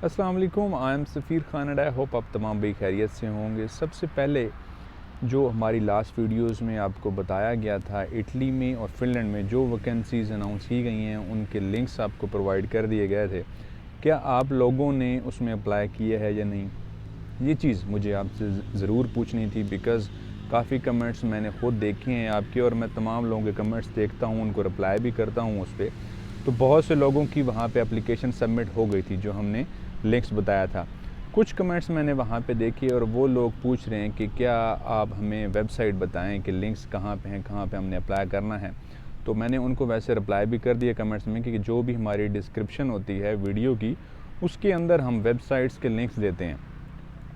अस्सलाम वालेकुम, I am Safir Khan and I hope आप तमाम भाई खैरियत से होंगे। सबसे पहले जो हमारी लास्ट वीडियोस में आपको बताया गया था, इटली में और फ़िनलैंड में जो वैकेंसीज़ अनाउंस की गई हैं उनके लिंक्स आपको प्रोवाइड कर दिए गए थे। क्या आप लोगों ने उसमें अप्लाई किया है या नहीं, ये चीज़ मुझे आपसे ज़रूर पूछनी थी। बिकॉज़ काफ़ी कमेंट्स मैंने ख़ुद देखे हैं आपके, और मैं तमाम लोगों के कमेंट्स देखता हूँ, उनको रिप्लाई भी करता हूँ उस पर। तो बहुत से लोगों की वहाँ पे एप्लीकेशन सबमिट हो गई थी जो हमने लिंक्स बताया था। कुछ कमेंट्स मैंने वहाँ पे देखे और वो लोग पूछ रहे हैं कि क्या आप हमें वेबसाइट बताएं कि लिंक्स कहाँ पे हैं, कहाँ पे हमने अप्लाई करना है। तो मैंने उनको वैसे रिप्लाई भी कर दिया कमेंट्स में कि जो भी हमारी डिस्क्रिप्शन होती है वीडियो की, उसके अंदर हम वेबसाइट्स के लिंक्स देते हैं,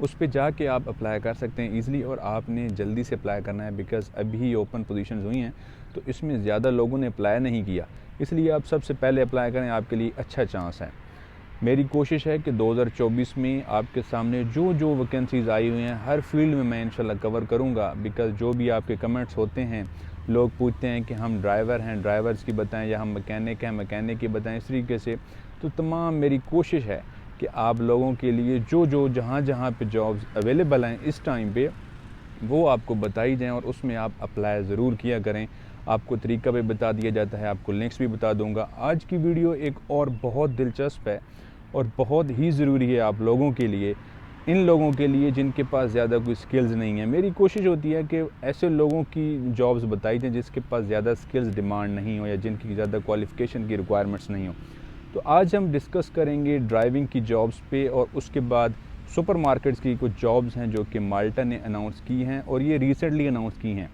उस पे जाके आप अप्लाई कर सकते हैं ईज़िली। और आपने जल्दी से अप्लाई करना है बिकॉज़ अभी ओपन पोजीशंस हुई हैं, तो इसमें ज़्यादा लोगों ने अप्लाई नहीं किया, इसलिए आप सबसे पहले अप्लाई करें, आपके लिए अच्छा चांस है। मेरी कोशिश है कि 2024 में आपके सामने जो जो वैकेंसीज़ आई हुई हैं हर फील्ड में मैं इंशाल्लाह कवर करूंगा। बिकॉज़ जो भी आपके कमेंट्स होते हैं, लोग पूछते हैं कि हम ड्राइवर हैं, ड्राइवर्स की बताएं, या हम मैकेनिक हैं, मैकेनिक की बताएं, इस तरीके से। तो तमाम मेरी कोशिश है कि आप लोगों के लिए जो जो जहाँ जहाँ पे जॉब्स अवेलेबल हैं इस टाइम पे, वो आपको बताई जाएँ और उसमें आप अप्लाई ज़रूर किया करें। आपको तरीका भी बता दिया जाता है, आपको लिंक्स भी बता दूंगा। आज की वीडियो एक और बहुत दिलचस्प है और बहुत ही ज़रूरी है आप लोगों के लिए, इन लोगों के लिए जिनके पास ज़्यादा कोई स्किल्स नहीं है। मेरी कोशिश होती है कि ऐसे लोगों की जॉब्स बताई जाएँ जिसके पास ज़्यादा स्किल्स डिमांड नहीं हो या जिनकी ज़्यादा क्वालिफ़िकेशन की रिक्वायरमेंट्स नहीं हो। तो आज हम डिस्कस करेंगे ड्राइविंग की जॉब्स पे, और उसके बाद सुपर मार्केट्स की कुछ जॉब्स हैं जो कि माल्टा ने अनाउंस की हैं, और ये रिसेंटली अनाउंस की हैं।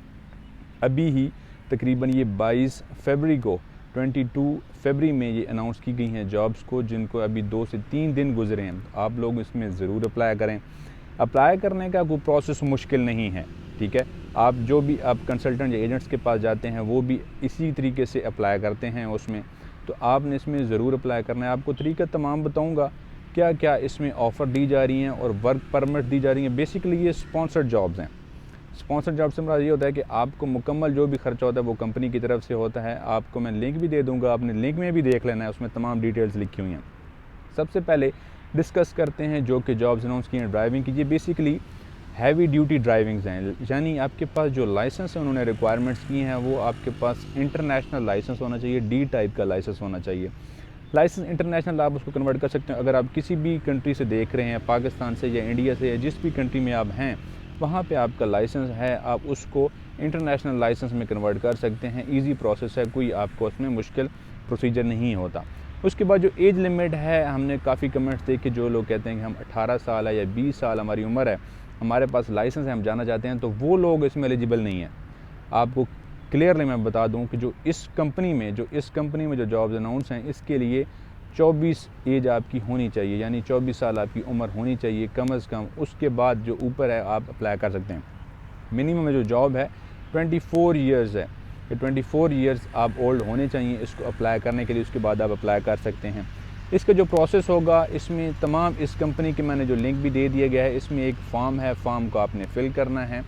अभी ही तकरीबन ये 22 फरवरी को, 22 फरवरी में ये अनाउंस की गई हैं जॉब्स को, जिनको अभी 2 से 3 दिन गुजरे हैं। तो आप लोग इसमें ज़रूर अप्लाई करें। अप्लाई करने का कोई प्रोसेस मुश्किल नहीं है, ठीक है। आप जो भी आप कंसल्टेंट या एजेंट्स के पास जाते हैं वो भी इसी तरीके से अप्लाई करते हैं उसमें। तो आपने इसमें ज़रूर अप्लाई करना है। आपको तरीका तमाम बताऊँगा क्या क्या इसमें ऑफ़र दी जा रही हैं और वर्क परमिट दी जा रही हैं। बेसिकली ये स्पॉन्सर्ड जॉब्स हैं। स्पॉन्सर जॉब से मुराद ये होता है कि आपको मुकम्मल जो भी खर्चा होता है वो कंपनी की तरफ से होता है। आपको मैं लिंक भी दे दूंगा, आपने लिंक में भी देख लेना है, उसमें तमाम डिटेल्स लिखी हुई हैं। सबसे पहले डिस्कस करते हैं जो कि जॉब्स अनाउंस की हैं ड्राइविंग की। ये बेसिकली हैवी ड्यूटी ड्राइविंग्स हैं, यानी आपके पास जो लाइसेंस है उन्होंने रिक्वायरमेंट्स की हैं वो आपके पास इंटरनेशनल लाइसेंस होना चाहिए, डी टाइप का लाइसेंस होना चाहिए। लाइसेंस इंटरनेशनल आप उसको कन्वर्ट कर सकते हैं। अगर आप किसी भी कंट्री से देख रहे हैं, पाकिस्तान से या इंडिया से या जिस भी कंट्री में आप हैं, वहाँ पे आपका लाइसेंस है, आप उसको इंटरनेशनल लाइसेंस में कन्वर्ट कर सकते हैं। इजी प्रोसेस है, कोई आपको उसमें मुश्किल प्रोसीजर नहीं होता। उसके बाद जो एज लिमिट है, हमने काफ़ी कमेंट्स देखे जो लोग कहते हैं कि हम 18 साल है या 20 साल हमारी उम्र है, हमारे पास लाइसेंस है, हम जाना चाहते हैं, तो वो लोग इसमें एलिजिबल नहीं है। आपको क्लियरली मैं बता दूं कि जो इस कंपनी में जो जॉब्स अनाउंस हैं, इसके लिए 24 एज आपकी होनी चाहिए, यानी 24 साल आपकी उम्र होनी चाहिए कम अज़ कम। उसके बाद जो ऊपर है आप अप्लाई कर सकते हैं। मिनिमम जो जॉब है 24 ईयर्स है, कि 24 ईयर्स आप ओल्ड होने चाहिए इसको अप्लाई करने के लिए। उसके बाद आप अप्लाई कर सकते हैं। इसका जो प्रोसेस होगा, इसमें तमाम इस कंपनी के मैंने जो लिंक भी दे दिया गया है, इसमें एक फॉर्म है, फॉर्म को आपने फ़िल करना है।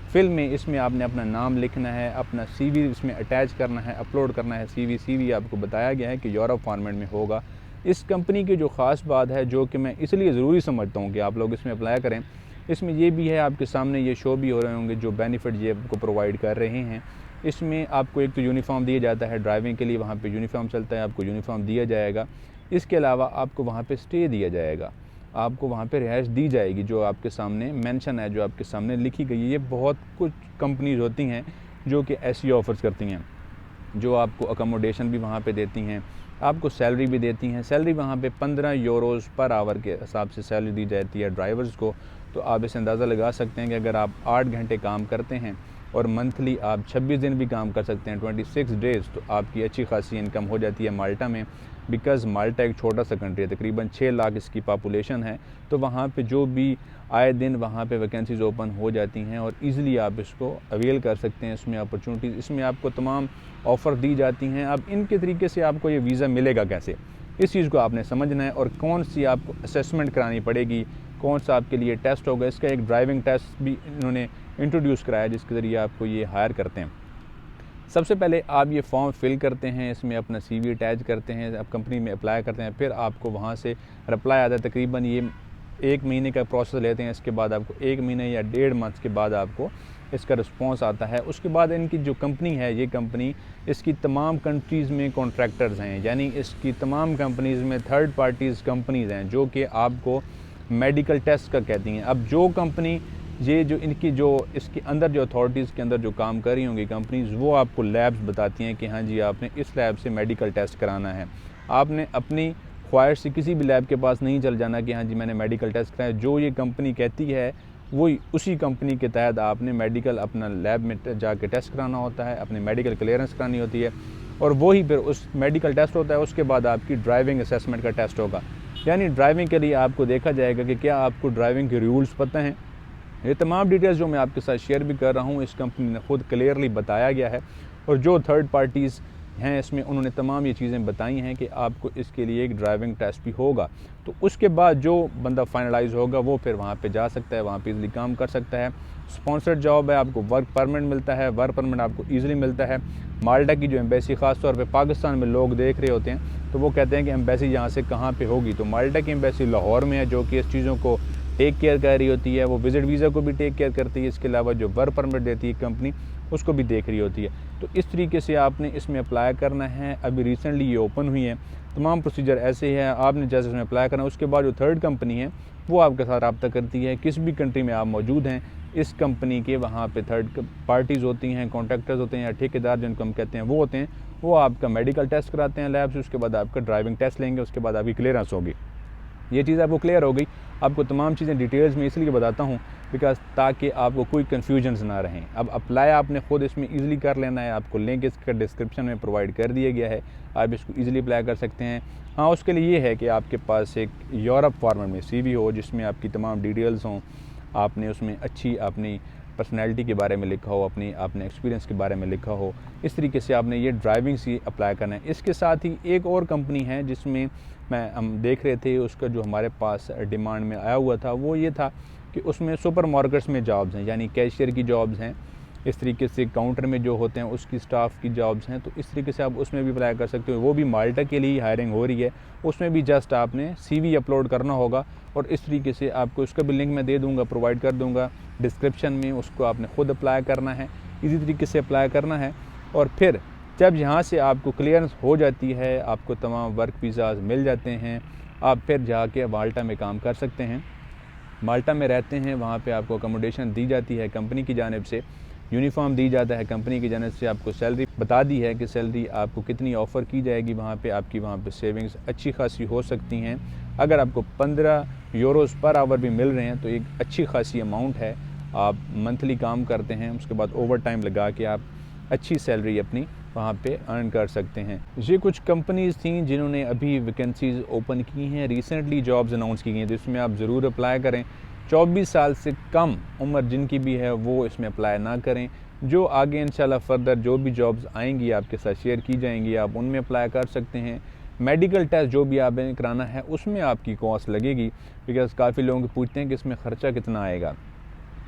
फिल में इसमें आपने अपना नाम लिखना है, अपना सीवी इसमें अटैच करना है, अपलोड करना है। सीवी आपको बताया गया है कि यूरोप फॉर्मेट में होगा। इस कंपनी की जो ख़ास बात है, जो कि मैं इसलिए ज़रूरी समझता हूँ कि आप लोग इसमें अप्लाई करें, इसमें ये भी है, आपके सामने ये शो भी हो रहे होंगे जो बेनिफिट ये आपको प्रोवाइड कर रहे हैं। इसमें आपको एक तो यूनिफॉर्म दिया जाता है ड्राइविंग के लिए, वहाँ पे यूनिफॉर्म चलता है, आपको यूनिफॉर्म दिया जाएगा। इसके अलावा आपको वहाँ पे स्टे दिया जाएगा, आपको वहाँ पे रिहाइश दी जाएगी, जो आपके सामने मेंशन है, जो आपके सामने लिखी गई है। ये बहुत कुछ कंपनीज़ होती हैं जो कि ऐसी ऑफ़र्स करती हैं, जो आपको अकोमोडेशन भी वहाँ पे देती हैं, आपको सैलरी भी देती हैं। सैलरी वहाँ पे 15 यूरोज़ पर आवर के हिसाब से सैलरी दी जाती है ड्राइवर्स को। तो आप इसे अंदाज़ा लगा सकते हैं कि अगर आप 8 घंटे काम करते हैं और मंथली आप 26 दिन भी काम कर सकते हैं, 26 डेज़, तो आपकी अच्छी खासी इनकम हो जाती है माल्टा में। बिकॉज़ माल्टा एक छोटा सा कंट्री है, तकरीबन 6 लाख इसकी पॉपुलेशन है। तो वहाँ पे जो भी आए दिन वहाँ पे वैकेंसीज़ ओपन हो जाती हैं और ईज़िली आप इसको अवेल कर सकते हैं। इसमें अपॉर्चुनिटीज़, इसमें आपको तमाम ऑफ़र दी जाती हैं। अब इनके तरीके से आपको ये वीज़ा मिलेगा कैसे, इस चीज़ को आपने समझना है, और कौन सी आपको असेसमेंट करानी पड़ेगी, कौन सा आपके लिए टेस्ट होगा। इसका एक ड्राइविंग टेस्ट भी इन्होंने इंट्रोड्यूस कराया जिसके ज़रिए आपको ये हायर करते हैं। सबसे पहले आप ये फॉर्म फिल करते हैं, इसमें अपना CV अटैच करते हैं, आप कंपनी में अप्लाई करते हैं, फिर आपको वहाँ से रिप्लाई आता है। तकरीबन ये 1 महीने का प्रोसेस लेते हैं। इसके बाद आपको 1 महीने या 1.5 मंथ के बाद आपको इसका रिस्पॉन्स आता है। उसके बाद इनकी जो कंपनी है, ये कंपनी इसकी तमाम कंट्रीज़ में कॉन्ट्रैक्टर्स हैं, यानी इसकी तमाम कंपनीज़ में थर्ड पार्टीज़ कंपनीज़ हैं जो कि आपको मेडिकल टेस्ट का कहती हैं। अब जो कंपनी ये जो इनकी जो इसके अंदर जो अथॉरिटीज़ के अंदर जो काम कर रही होंगी कंपनीज़, वो आपको लैब्स बताती हैं कि हाँ जी आपने इस लैब से मेडिकल टेस्ट कराना है। आपने अपनी ख्वाहिश से किसी भी लैब के पास नहीं चल जाना कि हाँ जी मैंने मेडिकल टेस्ट कराया। जो ये कंपनी कहती है वही उसी कंपनी के तहत आपने मेडिकल अपना लैब में जाके टेस्ट कराना होता है, अपनी मेडिकल क्लियरेंस करानी होती है, और वही फिर उस मेडिकल टेस्ट होता है। उसके बाद आपकी ड्राइविंग असेसमेंट का टेस्ट होगा, यानी ड्राइविंग के लिए आपको देखा जाएगा कि क्या आपको ड्राइविंग के रूल्स पता हैं। ये तमाम डिटेल्स जो मैं आपके साथ शेयर भी कर रहा हूँ, इस कंपनी ने खुद क्लियरली बताया गया है, और जो थर्ड पार्टीज़ हैं इसमें उन्होंने तमाम ये चीज़ें बताई हैं कि आपको इसके लिए एक ड्राइविंग टेस्ट भी होगा। तो उसके बाद जो बंदा फाइनलाइज होगा वो फिर वहाँ पे जा सकता है, वहाँ पे इजीली काम कर सकता है। स्पॉन्सर्ड जॉब है, आपको वर्क परमिट मिलता है, वर्क परमिट आपको ईजिली मिलता है। माल्टा की जो एम्बेसी, ख़ास तौर पे पाकिस्तान में लोग देख रहे होते हैं तो वो कहते हैं कि एम्बेसी यहाँ से कहाँ पे होगी, तो माल्टा की एम्बेसी लाहौर में है, जो कि इस चीज़ों को टेक केयर कर रही होती है। वो विज़िट वीज़ा को भी टेक केयर करती है, इसके अलावा जो वर्क परमिट देती है कंपनी उसको भी देख रही होती है। तो इस तरीके से आपने इसमें अप्लाई करना है। अभी रिसेंटली ये ओपन हुई है, तमाम प्रोसीजर ऐसे है। आपने जैसे इसमें अप्लाई करना है, उसके बाद जो थर्ड कंपनी है वो आपके साथ रब्ता करती है। किस भी कंट्री में आप मौजूद हैं, इस कंपनी के वहाँ पे थर्ड पार्टीज़ होती हैं, कॉन्ट्रैक्टर्स होते हैं या ठेकेदार जिनको हम कहते हैं वो होते हैं। वो आपका मेडिकल टेस्ट कराते हैं लैब से, उसके बाद आपका ड्राइविंग टेस्ट लेंगे, उसके बाद आपकी क्लियरेंस होगी। ये चीज़ आपको क्लियर हो गई। आपको तमाम चीज़ें डिटेल्स में इसलिए बताता हूँ बिकॉज ताकि आपको कोई कन्फ्यूजन्स ना रहें। अब अप्लाई आपने ख़ुद इसमें ईज़िली कर लेना है। आपको लिंक इसका डिस्क्रिप्शन में प्रोवाइड कर दिया गया है, आप इसको ईज़िली अप्लाई कर सकते हैं। हाँ, उसके लिए ये है कि आपके पास एक यूरोप फॉर्मेट में CV हो जिसमें आपकी तमाम डिटेल्स हों, आपने उसमें अच्छी अपनी पर्सनैलिटी के बारे में लिखा हो, आपने एक्सपीरियंस के बारे में लिखा हो। इस तरीके से आपने ये ड्राइविंग सी अप्लाई करना है। इसके साथ ही एक और कंपनी है जिसमें हम देख रहे थे, उसका जो हमारे पास डिमांड में आया हुआ था वो ये था कि उसमें सुपर मार्केट्स में जॉब्स हैं, यानी कैशियर की जॉब्स हैं। इस तरीके से काउंटर में जो होते हैं उसकी स्टाफ की जॉब्स हैं, तो इस तरीके से आप उसमें भी अप्लाई कर सकते हो। वो भी माल्टा के लिए हायरिंग हो रही है, उसमें भी जस्ट आपने CV अपलोड करना होगा, और इस तरीके से आपको उसका भी लिंक मैं दे दूँगा, प्रोवाइड कर दूँगा डिस्क्रिप्शन में। उसको आपने ख़ुद अप्लाई करना है, इसी तरीके से अप्लाई करना है। और फिर जब यहाँ से आपको क्लियरेंस हो जाती है, आपको तमाम वर्क वीज़ाज़ मिल जाते हैं, आप फिर जाके माल्टा में काम कर सकते हैं। माल्टा में रहते हैं, वहाँ पे आपको अकोमोडेशन दी जाती है कंपनी की जानिब से, यूनिफॉर्म दी जाता है कंपनी की जानिब से, आपको सैलरी बता दी है कि सैलरी आपको कितनी ऑफ़र की जाएगी। वहाँ पे आपकी वहाँ पे सेविंग्स अच्छी खासी हो सकती हैं। अगर आपको 15 यूरोज़ पर आवर भी मिल रहे हैं तो एक अच्छी खासी अमाउंट है। आप मंथली काम करते हैं, उसके बाद ओवर टाइम लगा के आप अच्छी सैलरी अपनी वहाँ पे अर्न कर सकते हैं। ये कुछ कंपनीज़ थी जिन्होंने अभी वैकेंसीज़ ओपन की हैं, रिसेंटली जॉब्स अनाउंस की गई हैं, तो इसमें आप ज़रूर अप्लाई करें। 24 साल से कम उम्र जिनकी भी है वो इसमें अप्लाई ना करें। जो आगे इंशाल्लाह फर्दर जो भी जॉब्स आएंगी आपके साथ शेयर की जाएंगी, आप उनमें अप्लाई कर सकते हैं। मेडिकल टेस्ट जो भी आपने कराना है उसमें आपकी कॉस्ट लगेगी, बिकॉज़ काफ़ी लोग पूछते हैं कि इसमें ख़र्चा कितना आएगा।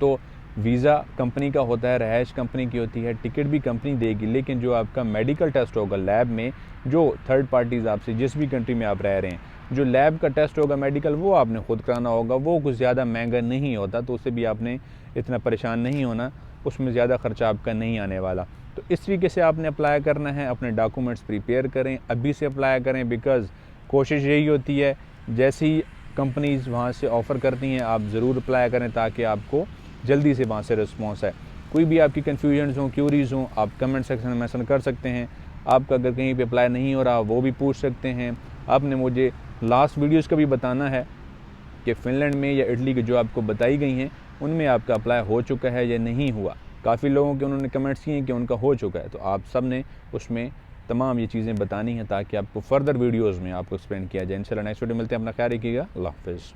तो वीज़ा कंपनी का होता है, रहायश कंपनी की होती है, टिकट भी कंपनी देगी, लेकिन जो आपका मेडिकल टेस्ट होगा लैब में, जो थर्ड पार्टीज़ आपसे जिस भी कंट्री में आप रह रहे हैं, जो लैब का टेस्ट होगा मेडिकल, वो आपने ख़ुद कराना होगा। वो कुछ ज़्यादा महंगा नहीं होता, तो उससे भी आपने इतना परेशान नहीं होना, उसमें ज़्यादा ख़र्चा आपका नहीं आने वाला। तो इस तरीके से आपने अप्लाई करना है। अपने डॉक्यूमेंट्स प्रिपेयर करें, अभी से अप्लाई करें, बिकॉज़ कोशिश यही होती है जैसे ही कंपनीज़ वहाँ से ऑफ़र करती हैं आप ज़रूर अप्लाई करें ताकि आपको जल्दी से वहाँ से रिस्पॉन्स है। कोई भी आपकी कन्फ्यूजन्स हों, क्यूरीज़ हों, आप कमेंट सेक्शन में मेंशन कर सकते हैं। आपका अगर कहीं पे अप्लाई नहीं हो रहा वो भी पूछ सकते हैं। आपने मुझे लास्ट वीडियोज़ का भी बताना है कि फ़िनलैंड में या इटली की जो आपको बताई गई हैं उनमें आपका अप्लाई हो चुका है या नहीं हुआ। काफ़ी लोगों के उन्होंने कमेंट्स किए हैं कि उनका हो चुका है, तो आप सब ने उसमें तमाम ये चीज़ें बतानी हैं ताकि आपको फ़र्दर वीडियोज़ में आपको एक्सप्लेन किया जाए। इंशाल्लाह नेक्स्ट वीडियो मिलते हैं। अपना ख्याल रखिएगा। अल्लाह हाफ़िज़।